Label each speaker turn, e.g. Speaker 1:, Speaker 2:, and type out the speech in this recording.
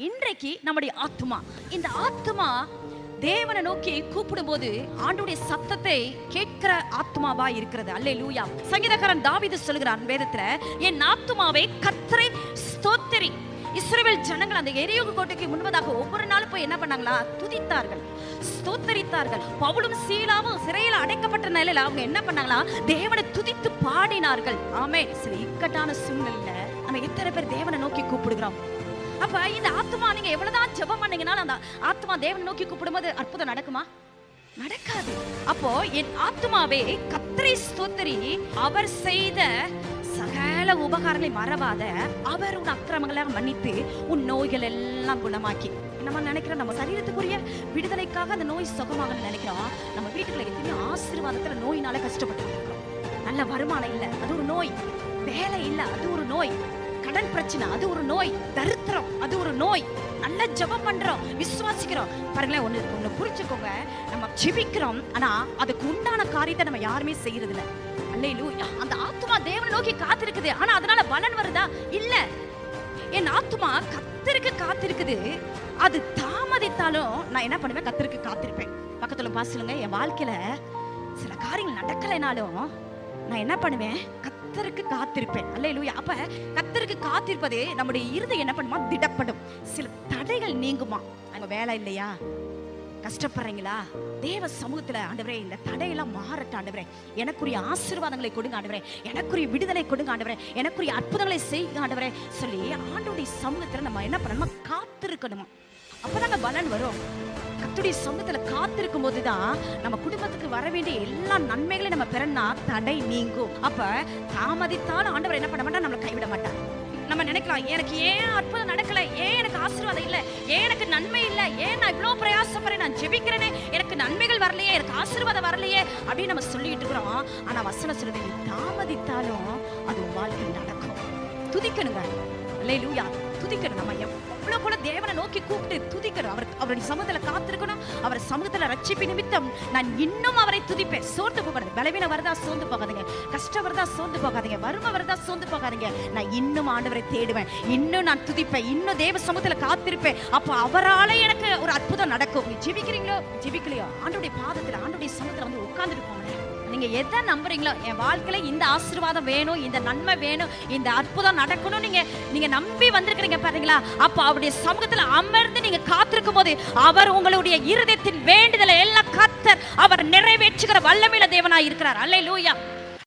Speaker 1: இன்றைக்கு நம்முடைய ஆத்மா, இந்த ஆத்மா தேவனை நோக்கி கூப்பிடும் போது ஆண்டுடைய சத்தத்தை கேட்கிற ஆத்மாவா இருக்கிறது. அல்லேலூயா. சங்கீதக்காரன் தாவீது சொல்கிறான் வேதத்துல, என் ஆத்மாவை கர்த்தரை ஸ்தோத்திரி. இஸ்ரவேல் ஜனங்கள் அந்த எரியோகு கோட்டைக்கு முன்பதாக ஒவ்வொரு நாளும் போய் என்ன பண்ணாங்களா? துதித்தார்கள், ஸ்தோத்தரித்தார்கள். பவுலும் சீலாவும் சிறையில் அடைக்கப்பட்ட நிலையில அவங்க என்ன பண்ணாங்களா? தேவனை துதித்து பாடினார்கள். ஆமே. சில இக்கட்டான சூழ்நிலையில நம்ம எத்தனை பேர் தேவனை நோக்கி கூப்பிடுகிறோம்? அப்ப இந்த ஆத்மா நீங்க எவ்வளவுதான் ஜெபம் பண்ணீங்கனாலும் அந்த ஆத்மா தேவனை நோக்கி கூப்பிடும்போது அற்புதம் நடக்குமா? நடக்காது. அப்போ என் ஆத்மாவே கர்த்தரை ஸ்தோத்திரி, அவர் செய்த சகல உபகாரங்களை மறவாத, அவர் உன் அக்கிரமங்களை மன்னித்து உன் நோய்கள் எல்லாம் குணமாக்கி. நம்ம நினைக்கிறோம் நம்ம சரீரத்துக்குரிய விடுதலைக்காக அந்த நோய் சுகமாக நினைக்கிறோம். நம்ம வீட்டுக்குள்ள எத்தனையோ ஆசீர்வாதத்துல நோயினால கஷ்டப்பட்டு இருக்கிறோம். நல்ல வருமானம் இல்ல, அது ஒரு நோய். வேலை இல்ல, அது ஒரு நோய். கடன் பிரச்சனை, அது ஒரு நோய். தரித்திரம், அது ஒரு நோய். நல்ல ஜெபம் பண்றோம், விசுவாசிக்கிறோம். பாருங்களேன், ஒண்ணு புரிஞ்சுக்கோங்க, நம்ம ஜெபிக்கிறோம், ஆனா அதுக்கு உண்டான காரியத்தை நம்ம யாருமே செய்யறது இல்ல. அல்லேலூயா. அந்த ஆத்மா தேவனை நோக்கி காத்திருக்குது, ஆனா அதனால பலன் வருதா? இல்ல. என் ஆத்மா கர்த்தருக்கு காத்திருக்குது. அது தாமதித்தாலும் நான் என்ன பண்ணுவேன்? கர்த்தருக்கு காத்திருப்பேன். பக்கத்துல பாசுங்க, என் வாழ்க்கையில சில காரியங்கள் நடக்கலைனாலும் நான் என்ன பண்ணுவேன்? கர்த்தருக்கு காத்திருப்பேன். அல்லேலூயா. அப்ப கர்த்தருக்கு காத்திருப்பது நம்முடைய இருதயம் என்ன பண்ணுமா? திடப்படும். சில தடைகள் நீங்குமா? அங்க வேலை இல்லையா? கஷ்டப்படுறீங்களா? தேவ சமூகத்துல, ஆண்டவரே இந்த தடையெல்லாம் மாறட்டும் ஆண்டவரே, எனக்குரிய ஆசீர்வாதங்களை கொடுங்க ஆண்டவரே, எனக்குரிய விடுதலை கொடுங்க ஆண்டவரே, எனக்குரிய அற்புதங்களை செய்யுங்க ஆண்டவரே சொல்லி ஆண்டவருடைய சமூகத்துல நம்ம என்ன பண்ணணுமா? காத்திருக்கணுமா? அப்பதாங்க பலன் வரும். கர்த்தருடைய சமூகத்துல காத்திருக்கும் போதுதான் நம்ம குடும்பத்துக்கு வர வேண்டிய எல்லா நன்மைகளையும் நம்ம பெறனா தடை நீங்கும். அப்ப தாமதித்தாலும் ஆண்டவர் என்ன பண்ண மாட்டா? நம்மளை கைவிட மாட்டார். நம்ம நினைக்கலாம், எனக்கு ஏன் அற்புதம் நடக்கல, ஏன் எனக்கு ஆசீர்வாதம் இல்ல, ஏன் எனக்கு நன்மை இல்ல, ஏன் நான் இவ்வளவு பிரயாசப்படுறேன், நான் ஜெபிக்கிறேனே, எனக்கு நன்மைகள் வரலையே, எனக்கு ஆசீர்வாதம் வரலையே அப்படின்னு நம்ம சொல்லிட்டு இருக்கிறோம். ஆனா வசனம் சொல்லுது, நீ தாமதித்தாலும் அது உன் வாழ்க்கையில் நடக்கும். துதிக்கணுங்க. அல்லேலூயா. துதிக்கணும். நம்ம எவ்வளவு கூட தேவனை நோக்கி கூப்பிட்டு துதிக்கணும். அவருடைய சமூகத்துல காத்திருக்கணும். அவர் சமூகத்துல ரட்சிப்பு நிமித்தம் நான் இன்னும் அவரை துதிப்பேன். சோர்ந்து போகாது. பலவீனம் வருதா? சோர்ந்து போகாதீங்க. கஷ்டம் வருதா? சோர்ந்து போகாதீங்க. வறுமை வருதா? சோர்ந்து போகாதீங்க. நான் இன்னும் ஆண்டவரை தேடுவேன், இன்னும் நான் துதிப்பேன், இன்னும் தேவ சமூகத்துல காத்திருப்பேன். அப்ப அவரால எனக்கு ஒரு அற்புதம் நடக்கும். நீ ஜெபிக்கிறீங்களோ ஜெபிக்கலையோ, ஆண்டவருடைய பாதத்துல, ஆண்டவருடைய சமூகத்துல வந்து உட்கார்ந்துட்டு போங்க. நீங்க எதை நம்புறீங்களோ, என் வாழ்க்கையில இந்த ஆசீர்வாதம் வேணும், இந்த நன்மை வேணும், இந்த அற்புதம் நடக்கணும், நீங்க நம்பி வந்திருக்கிறீங்க பாருங்களா? அப்ப அவருடைய சமூகத்துல அமர்ந்து நீங்க காத்திருக்கும் போது அவர் உங்களுடைய இருதயத்தின் வேண்டுதலை எல்லாம் கர்த்தர் அவர் நிறைவேற்றுகிற வல்லமையுள்ள தேவனாய் இருக்கிறார். அல்லேலூயா.